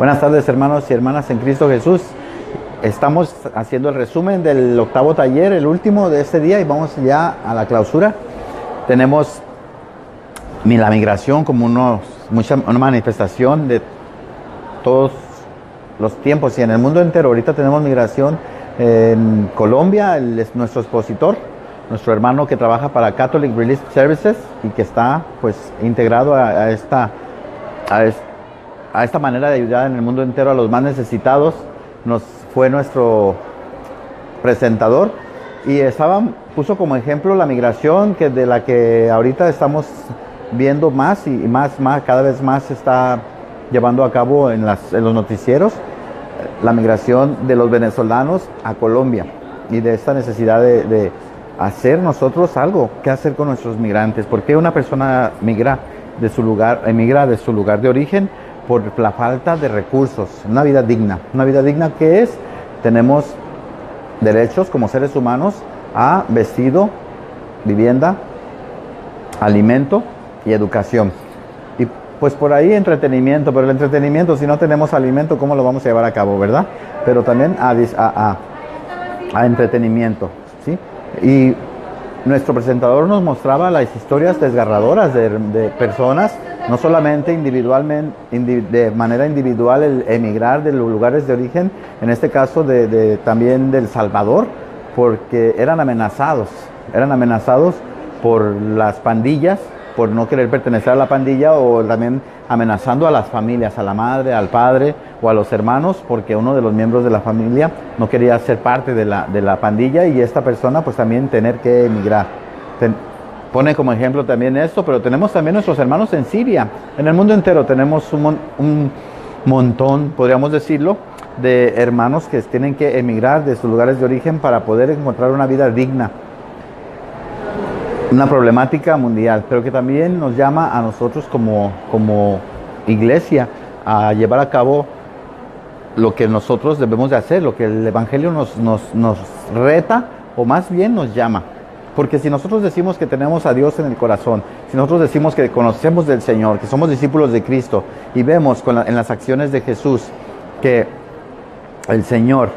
Buenas tardes, hermanos y hermanas en Cristo Jesús. Estamos haciendo el resumen del octavo taller, el último de este día, y vamos ya a la clausura. Tenemos la migración como una manifestación de todos los tiempos y en el mundo entero. Ahorita tenemos migración en Colombia. Él es nuestro expositor, nuestro hermano que trabaja para Catholic Relief Services y que está pues integrado a esta manera de ayudar en el mundo entero a los más necesitados. Fue nuestro presentador y puso como ejemplo la migración de la que ahorita estamos viendo más y más, cada vez más se está llevando a cabo en los noticieros, la migración de los venezolanos a Colombia y de esta necesidad de hacer nosotros algo, qué hacer con nuestros migrantes. ¿Por qué una persona emigra de su lugar de origen? Por la falta de recursos. Una vida digna que es, tenemos derechos como seres humanos a vestido, vivienda, alimento y educación. Y pues por ahí entretenimiento, pero el entretenimiento, si no tenemos alimento, ¿cómo lo vamos a llevar a cabo, verdad? Pero también a entretenimiento, ¿sí? Y nuestro presentador nos mostraba las historias desgarradoras de personas, no solamente de manera individual, el emigrar de los lugares de origen, en este caso también del Salvador, porque eran amenazados por las pandillas, por no querer pertenecer a la pandilla, o también amenazando a las familias, a la madre, al padre o a los hermanos, porque uno de los miembros de la familia no quería ser parte de la pandilla, y esta persona pues también tener que emigrar. Pone como ejemplo también esto, pero tenemos también nuestros hermanos en Siria. En el mundo entero tenemos un montón, podríamos decirlo, de hermanos que tienen que emigrar de sus lugares de origen para poder encontrar una vida digna. Una problemática mundial, pero que también nos llama a nosotros como iglesia a llevar a cabo lo que nosotros debemos de hacer, lo que el Evangelio nos reta, o más bien nos llama. Porque si nosotros decimos que tenemos a Dios en el corazón, si nosotros decimos que conocemos del Señor, que somos discípulos de Cristo, y vemos en las acciones de Jesús que el Señor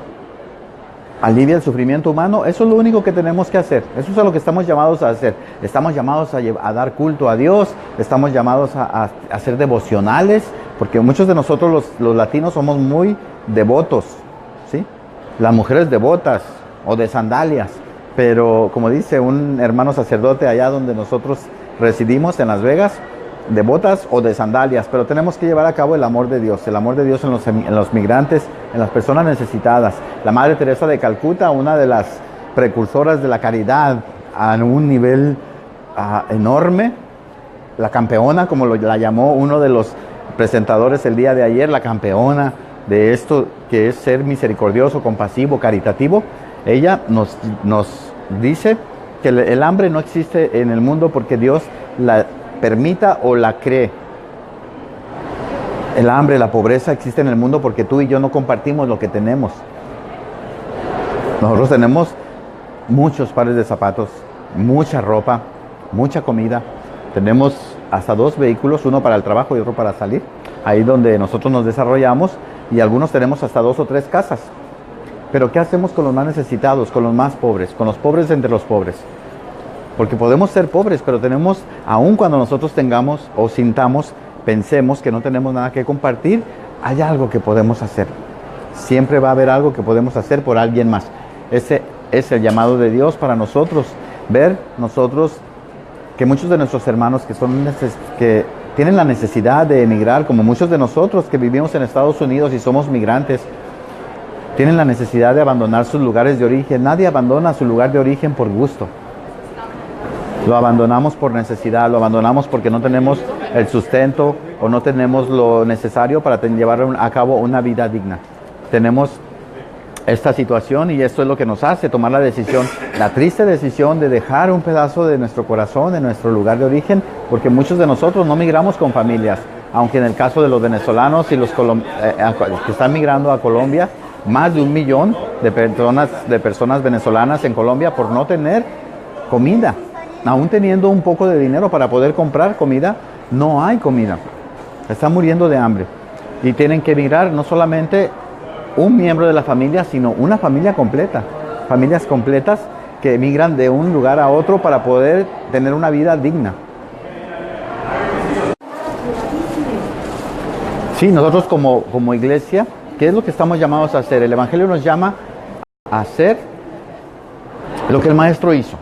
alivia el sufrimiento humano, eso es lo único que tenemos que hacer. Eso es lo que estamos llamados a hacer. Estamos llamados a dar culto a Dios, estamos llamados a ser devocionales, porque muchos de nosotros los latinos somos muy devotos, ¿sí? Las mujeres devotas o de sandalias, pero como dice un hermano sacerdote allá donde nosotros residimos en Las Vegas, devotas o de sandalias, pero tenemos que llevar a cabo el amor de Dios en los migrantes, en las personas necesitadas. La Madre Teresa de Calcuta, una de las precursoras de la caridad a un nivel enorme, la campeona, como la llamó uno de los presentadores el día de ayer, la campeona de esto que es ser misericordioso, compasivo, caritativo. Ella nos dice que el hambre no existe en el mundo porque Dios la permita o la cree. El hambre, la pobreza existe en el mundo porque tú y yo no compartimos lo que tenemos. Nosotros tenemos muchos pares de zapatos, mucha ropa, mucha comida. Tenemos hasta 2 vehículos, uno para el trabajo y otro para salir. Ahí donde nosotros nos desarrollamos, y algunos tenemos hasta 2 o 3 casas. Pero ¿qué hacemos con los más necesitados, con los más pobres, con los pobres entre los pobres? Porque podemos ser pobres, pero aun cuando nosotros tengamos o pensemos que no tenemos nada que compartir, hay algo que podemos hacer. Siempre va a haber algo que podemos hacer por alguien más. Ese es el llamado de Dios para nosotros. Ver nosotros que muchos de nuestros hermanos que tienen la necesidad de emigrar, como muchos de nosotros que vivimos en Estados Unidos y somos migrantes, tienen la necesidad de abandonar sus lugares de origen. Nadie abandona su lugar de origen por gusto. Lo abandonamos por necesidad, lo abandonamos porque no tenemos el sustento o no tenemos lo necesario para llevar a cabo una vida digna. Tenemos esta situación y esto es lo que nos hace tomar la decisión, la triste decisión de dejar un pedazo de nuestro corazón, de nuestro lugar de origen, porque muchos de nosotros no migramos con familias, aunque en el caso de los venezolanos y los que están migrando a Colombia, más de 1 millón de personas venezolanas en Colombia por no tener comida. Aún teniendo un poco de dinero para poder comprar comida, no hay comida. Están muriendo de hambre. Y tienen que emigrar no solamente un miembro de la familia, sino una familia completa. Familias completas que emigran de un lugar a otro para poder tener una vida digna. Sí, nosotros como iglesia, ¿qué es lo que estamos llamados a hacer? El Evangelio nos llama a hacer lo que el Maestro hizo.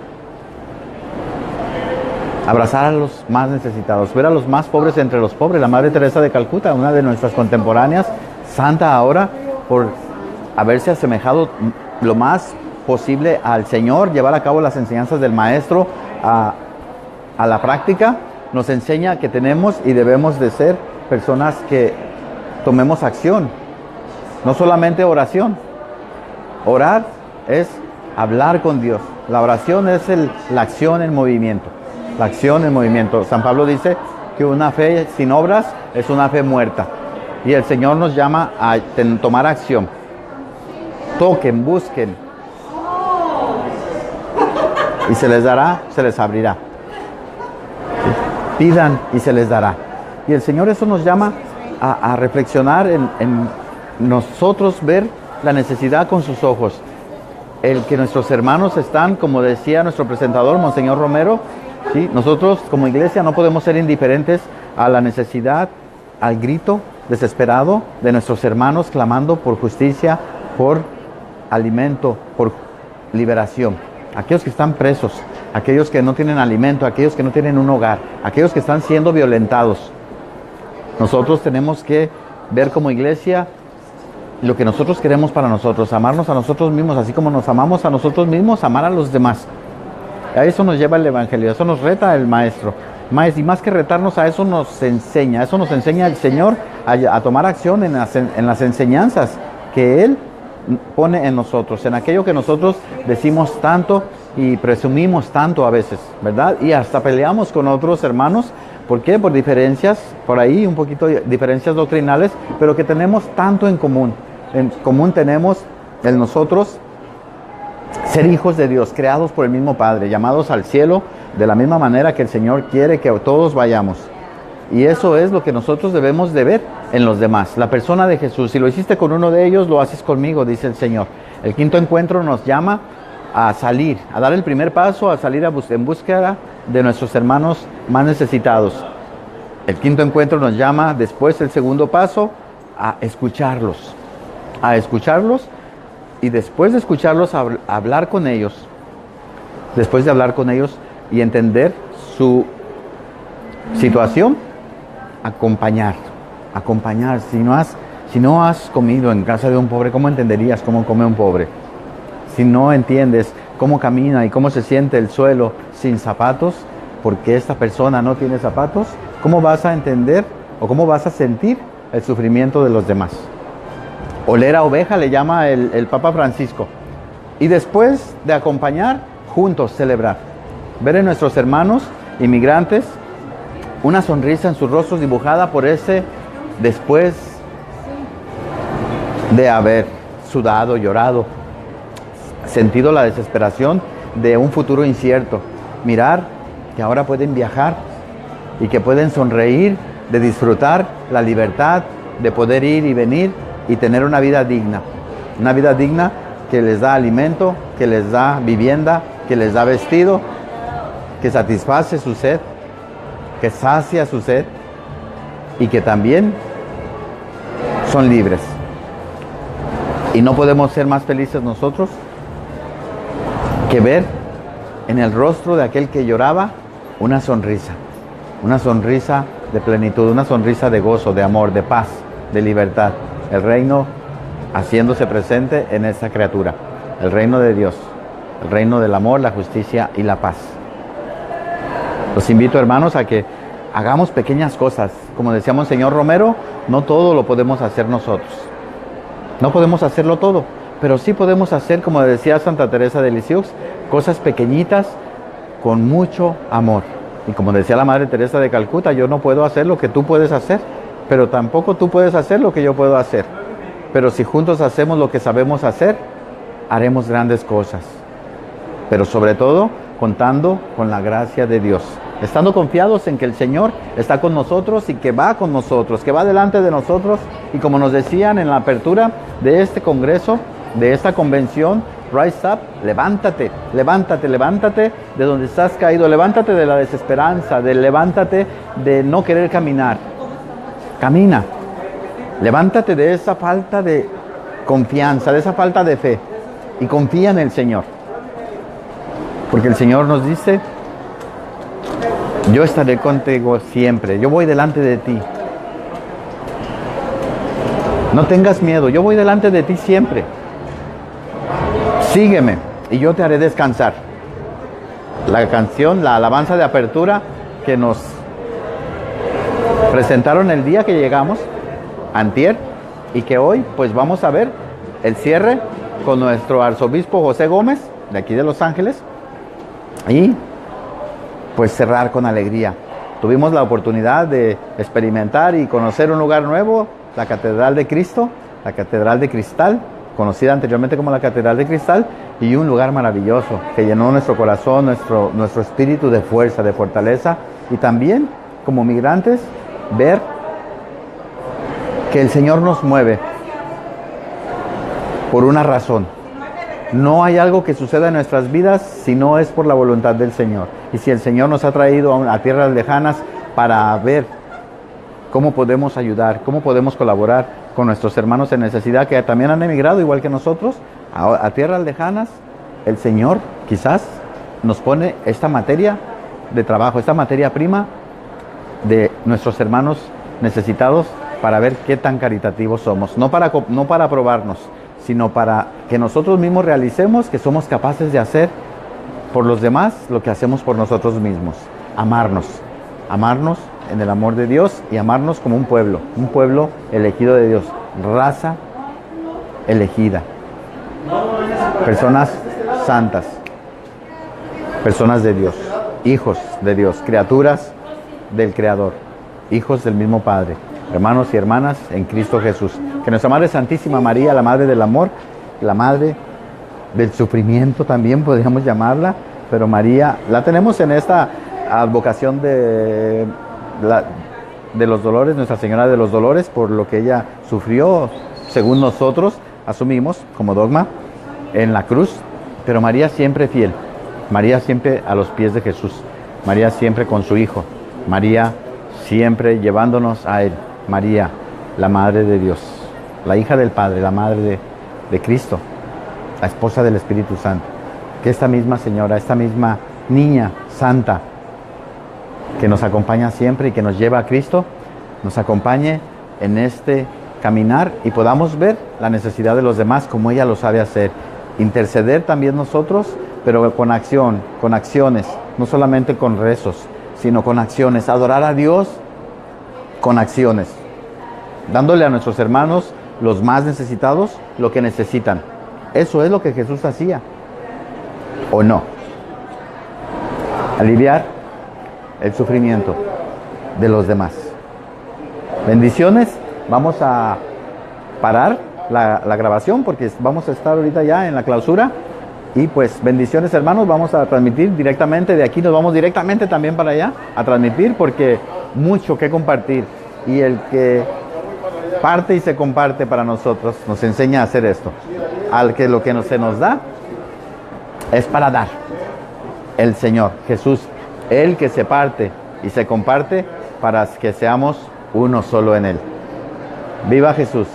Abrazar a los más necesitados, ver a los más pobres entre los pobres. La Madre Teresa de Calcuta, una de nuestras contemporáneas, santa ahora, por haberse asemejado lo más posible al Señor, llevar a cabo las enseñanzas del Maestro a la práctica, nos enseña que tenemos y debemos de ser personas que tomemos acción, no solamente oración. Orar es hablar con Dios. La oración es la acción en movimiento. La acción en movimiento. San Pablo dice que una fe sin obras es una fe muerta. Y el Señor nos llama a tomar acción. Toquen, busquen. Y se les dará, se les abrirá. Pidan y se les dará. Y el Señor eso nos llama a reflexionar en nosotros, ver la necesidad con sus ojos. El que nuestros hermanos están, como decía nuestro presentador, Monseñor Romero, ¿sí? Nosotros como iglesia no podemos ser indiferentes a la necesidad, al grito desesperado de nuestros hermanos clamando por justicia, por alimento, por liberación. Aquellos que están presos, aquellos que no tienen alimento, aquellos que no tienen un hogar, aquellos que están siendo violentados. Nosotros tenemos que ver como iglesia lo que nosotros queremos para nosotros, amarnos a nosotros mismos, así como nos amamos a nosotros mismos, amar a los demás. A eso nos lleva el Evangelio, eso nos reta el Maestro. Y más que retarnos, a eso nos enseña el Señor a tomar acción en las enseñanzas que Él pone en nosotros, en aquello que nosotros decimos tanto y presumimos tanto a veces, ¿verdad? Y hasta peleamos con otros hermanos. ¿Por qué? Por diferencias, por ahí un poquito diferencias doctrinales, pero que tenemos tanto en común. En común tenemos el nosotros ser hijos de Dios, creados por el mismo Padre, llamados al cielo de la misma manera que el Señor quiere que todos vayamos. Y eso es lo que nosotros debemos de ver en los demás. La persona de Jesús, si lo hiciste con uno de ellos, lo haces conmigo, dice el Señor. El quinto encuentro nos llama a salir, a dar el primer paso, a salir en búsqueda de nuestros hermanos más necesitados. El quinto encuentro nos llama, después el segundo paso, a escucharlos y después de escucharlos, a hablar con ellos. Después de hablar con ellos y entender su situación, acompañar. Si no has comido en casa de un pobre, ¿cómo entenderías cómo come un pobre? Si no entiendes cómo camina y cómo se siente el suelo sin zapatos, porque esta persona no tiene zapatos, ¿cómo vas a entender o cómo vas a sentir el sufrimiento de los demás? Oler a oveja le llama el Papa Francisco. Y después de acompañar, juntos celebrar. Ver en nuestros hermanos inmigrantes una sonrisa en sus rostros dibujada por ese después de haber sudado, llorado, sentido la desesperación de un futuro incierto. Mirar que ahora pueden viajar y que pueden sonreír, de disfrutar la libertad de poder ir y venir y tener una vida digna que les da alimento, que les da vivienda, que les da vestido, que satisface su sed, que sacia su sed y que también son libres. Y no podemos ser más felices nosotros que ver en el rostro de aquel que lloraba una sonrisa de plenitud, una sonrisa de gozo, de amor, de paz, de libertad. El reino haciéndose presente en esa criatura, el reino de Dios, el reino del amor, la justicia y la paz. Los invito, hermanos, a que hagamos pequeñas cosas. Como decía Monseñor Romero, no todo lo podemos hacer nosotros. No podemos hacerlo todo, pero sí podemos hacer, como decía Santa Teresa de Lisieux, cosas pequeñitas con mucho amor. Y como decía la Madre Teresa de Calcuta, yo no puedo hacer lo que tú puedes hacer, pero tampoco tú puedes hacer lo que yo puedo hacer. Pero si juntos hacemos lo que sabemos hacer, haremos grandes cosas. Pero sobre todo, contando con la gracia de Dios. estando confiados en que el Señor está con nosotros y que va con nosotros, que va delante de nosotros. Y como nos decían en la apertura de este congreso, de esta convención, rise up, levántate, levántate, levántate de donde estás caído, levántate de la desesperanza, levántate de no querer caminar. Camina, levántate de esa falta de confianza, de esa falta de fe, y confía en el Señor. Porque el Señor nos dice: yo estaré contigo siempre, yo voy delante de ti. No tengas miedo, yo voy delante de ti siempre. Sígueme y yo te haré descansar. La canción, la alabanza de apertura que nos presentaron el día que llegamos, antier, y que hoy pues vamos a ver el cierre con nuestro arzobispo José Gómez, de aquí de Los Ángeles, y pues cerrar con alegría. Tuvimos la oportunidad de experimentar y conocer un lugar nuevo, la Catedral de Cristo, la Catedral de Cristal, conocida anteriormente como la Catedral de Cristal, y un lugar maravilloso que llenó nuestro corazón, nuestro espíritu de fuerza, de fortaleza, y también como migrantes ver que el Señor nos mueve por una razón. No hay algo que suceda en nuestras vidas si no es por la voluntad del Señor. Y si el Señor nos ha traído a tierras lejanas para ver cómo podemos ayudar, cómo podemos colaborar con nuestros hermanos en necesidad que también han emigrado igual que nosotros a tierras lejanas, el Señor quizás nos pone esta materia de trabajo, esta materia prima de nuestros hermanos necesitados para ver qué tan caritativos somos. No para probarnos, sino para que nosotros mismos realicemos que somos capaces de hacer por los demás lo que hacemos por nosotros mismos. Amarnos en el amor de Dios y amarnos como un pueblo elegido de Dios, raza elegida, personas santas, personas de Dios, hijos de Dios, criaturas del Creador, hijos del mismo Padre, hermanos y hermanas en Cristo Jesús. Que nuestra Madre Santísima María, la Madre del Amor, la Madre del Sufrimiento también podríamos llamarla, pero María, la tenemos en esta advocación de los dolores, Nuestra Señora de los Dolores, por lo que ella sufrió, según nosotros asumimos como dogma, en la cruz, pero María siempre fiel, María siempre a los pies de Jesús, María siempre con su Hijo, María siempre llevándonos a Él, María, la Madre de Dios, la hija del Padre, la Madre de Cristo, la esposa del Espíritu Santo. Que esta misma Señora, esta misma niña santa, que nos acompaña siempre y que nos lleva a Cristo, nos acompañe en este caminar y podamos ver la necesidad de los demás como ella lo sabe hacer. Interceder también nosotros, pero con acción, con acciones, no solamente con rezos, sino con acciones. Adorar a Dios con acciones, dándole a nuestros hermanos, los más necesitados, lo que necesitan. Eso es lo que Jesús hacía, ¿o no? Aliviar el sufrimiento de los demás. Bendiciones. Vamos a parar la grabación porque vamos a estar ahorita ya en la clausura. Y pues bendiciones, hermanos. Vamos a transmitir directamente de aquí, nos vamos directamente también para allá a transmitir, porque mucho que compartir, y el que parte y se comparte para nosotros nos enseña a hacer esto. Al que lo que se nos da es para dar. El Señor Jesús, Él que se parte y se comparte para que seamos uno solo en Él. ¡Viva Jesús!